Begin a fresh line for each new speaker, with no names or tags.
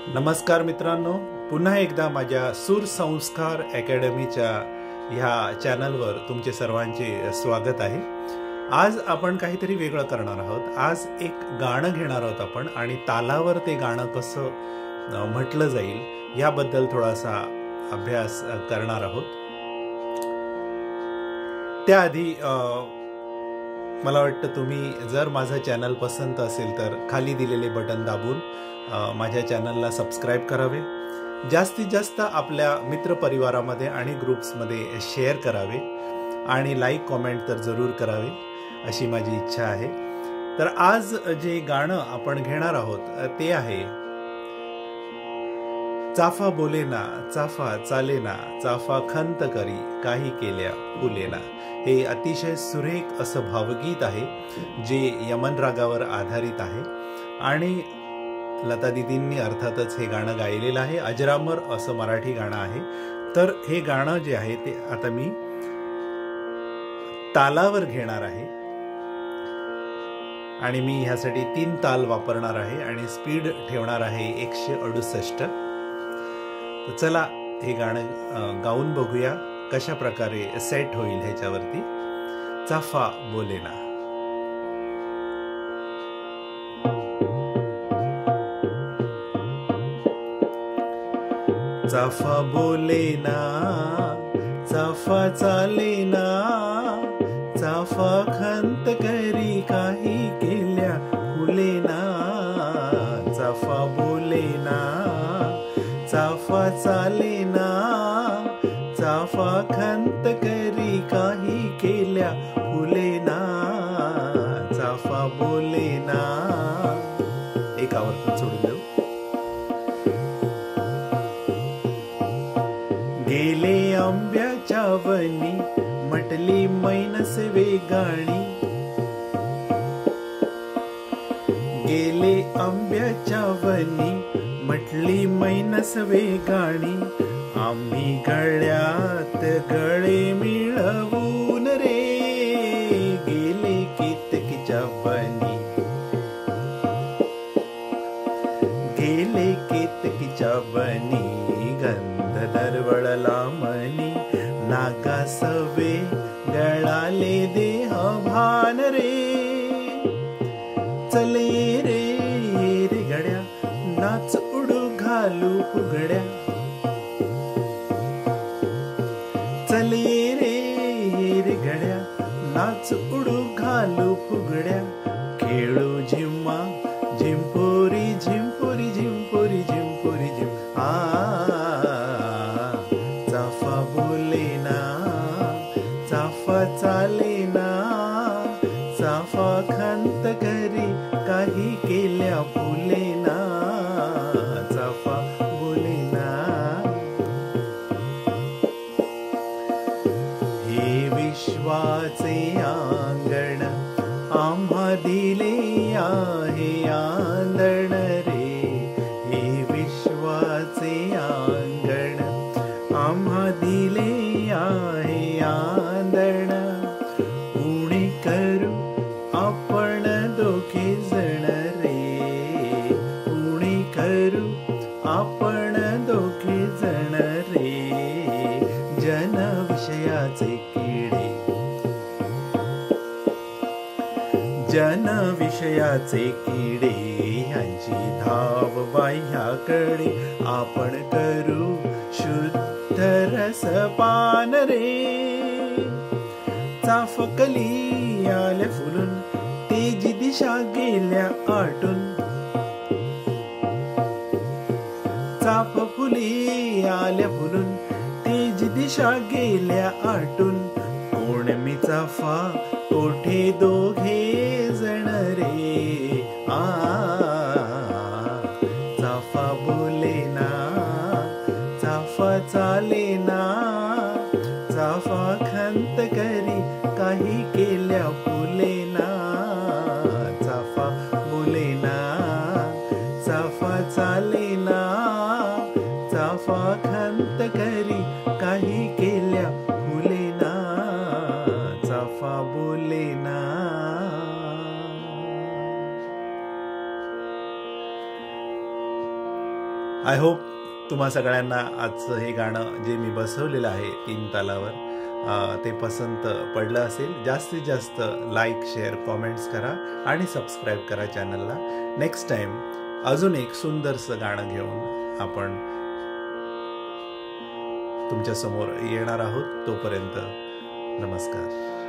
नमस्कार मित्रांनो, पुन्हा एकदा माझ्या सूर संस्कार अकॅडमीच्या ह्या चॅनलवर तुमचे सर्वांचे स्वागत आहे। आज आपण काहीतरी वेगळं करणार आहोत। आज एक गाणं घेणार आहोत आपण आणि तालावर ते गाणं कसं म्हटलं जाईल याबद्दल थोडासा अभ्यास करणार आहोत। त्याआधी मला वाटतं तुम्ही जर माझा चॅनल पसंत असेल तर खाली दिलेले बटन दाबून माझ्या चॅनलला सबस्क्राइब करावे, जास्तीत जास्त आपल्या मित्रपरिवारामध्ये आणि ग्रुप्समध्ये शेअर करावे आणि लाईक कमेंट तर जरूर करावे अशी माझी इच्छा आहे। तर आज जे गाणं आपण घेणार आहोत ते आहे चाफा बोलेना चाफा चालेना चाफा खंत करी काही केल्या फुलेना। हे अतिशय सुरेख असं भावगीत आहे जे यमन रागावर आधारित आहे आणि लता दीदींनी अर्थातच हे गाणं गायलेलं आहे। अजरामर असं मराठी गाणं आहे। तर हे गाणं जे आहे ते आता मी तालावर घेणार आहे आणि मी ह्यासाठी 3 ताल वापरणार आहे आणि स्पीड ठेवणार आहे 168। तर चला हे गाणं गाऊन बघूया कशा प्रकारे सेट होईल ह्याच्यावरती। चाफा बोलेना चाफा बोलेना चाफा चालेना चाफा खंत करी काही केल्या फुलेना। चाफा बोलेना चाफा चालेना चाफा खंत करी काही केल्या फुलेना। चाफा बोलेना एक आवर्तन सोडून देऊ। गेले आंब्याच्या वनी म्हटली मैनस वेगाणी। गेले आंब्याच्या वनी म्हटली मैनस वेगाणी। आम्ही गळ्यात गळे मिळवून रे गेले केतकीच्या वनी। गेले केतकीच्या वनी गंध दरवळला मनी। नागासवे गळाले देह भान रे चले रे रे गड्या नाच उडू घालू फुगड्या। चले रे रे गड्या नाच उडू घालू फुगड्या। खेळू झिम्मा झिंपोरी झिंपोरी झिंपोरी झिंपोरी झिम। चाफा बोलेना चाफा चालेना चाफा खंत करी काही केल्या फुलेना। चाफा बोलेना हे विश्वाचे आंगण आम्हा दिले आहे आंदण रे। हे विश्वाचे आंगण आम्हा दिले आहे आंदण। उणी करू आपण दोघे जण रे उणी करू आपण दोघे जण रे। जन विषयाचे किडे जन विषयाचे किडे ह्यांची धाव बाह्याकडे। आपण करू शुद्ध रसपान रे। चाफकली आल्या फुलून तेजी दिशा गेल्या आटून। चाफ फुली आल्या फुलून तेजी दिशा गेल्या आटून। कोण मी चाफा कोठे दोघे जण रे चाफा बोलेना चाफा चालेना चाफा खंत करी काही केल्या फुलेना। चाफा बोलेना चाफा चालेना चाफा खंत करी काही केल्या फुलेना। चाफा बोलेना आय होप तुम्हा सगळ्यांना आजचं हे गाणं जे मी बसवलेलं आहे 3 तालावर ते पसंत पडलं असेल. जास्तीत जास्त लाईक, शेअर, कॉमेंट्स करा आणि सबस्क्राईब करा चॅनलला. नेक्स्ट टाईम अजून एक सुंदरसं गाणं घेऊन आपण तुमच्यासमोर येणार आहोत. तोपर्यंत नमस्कार.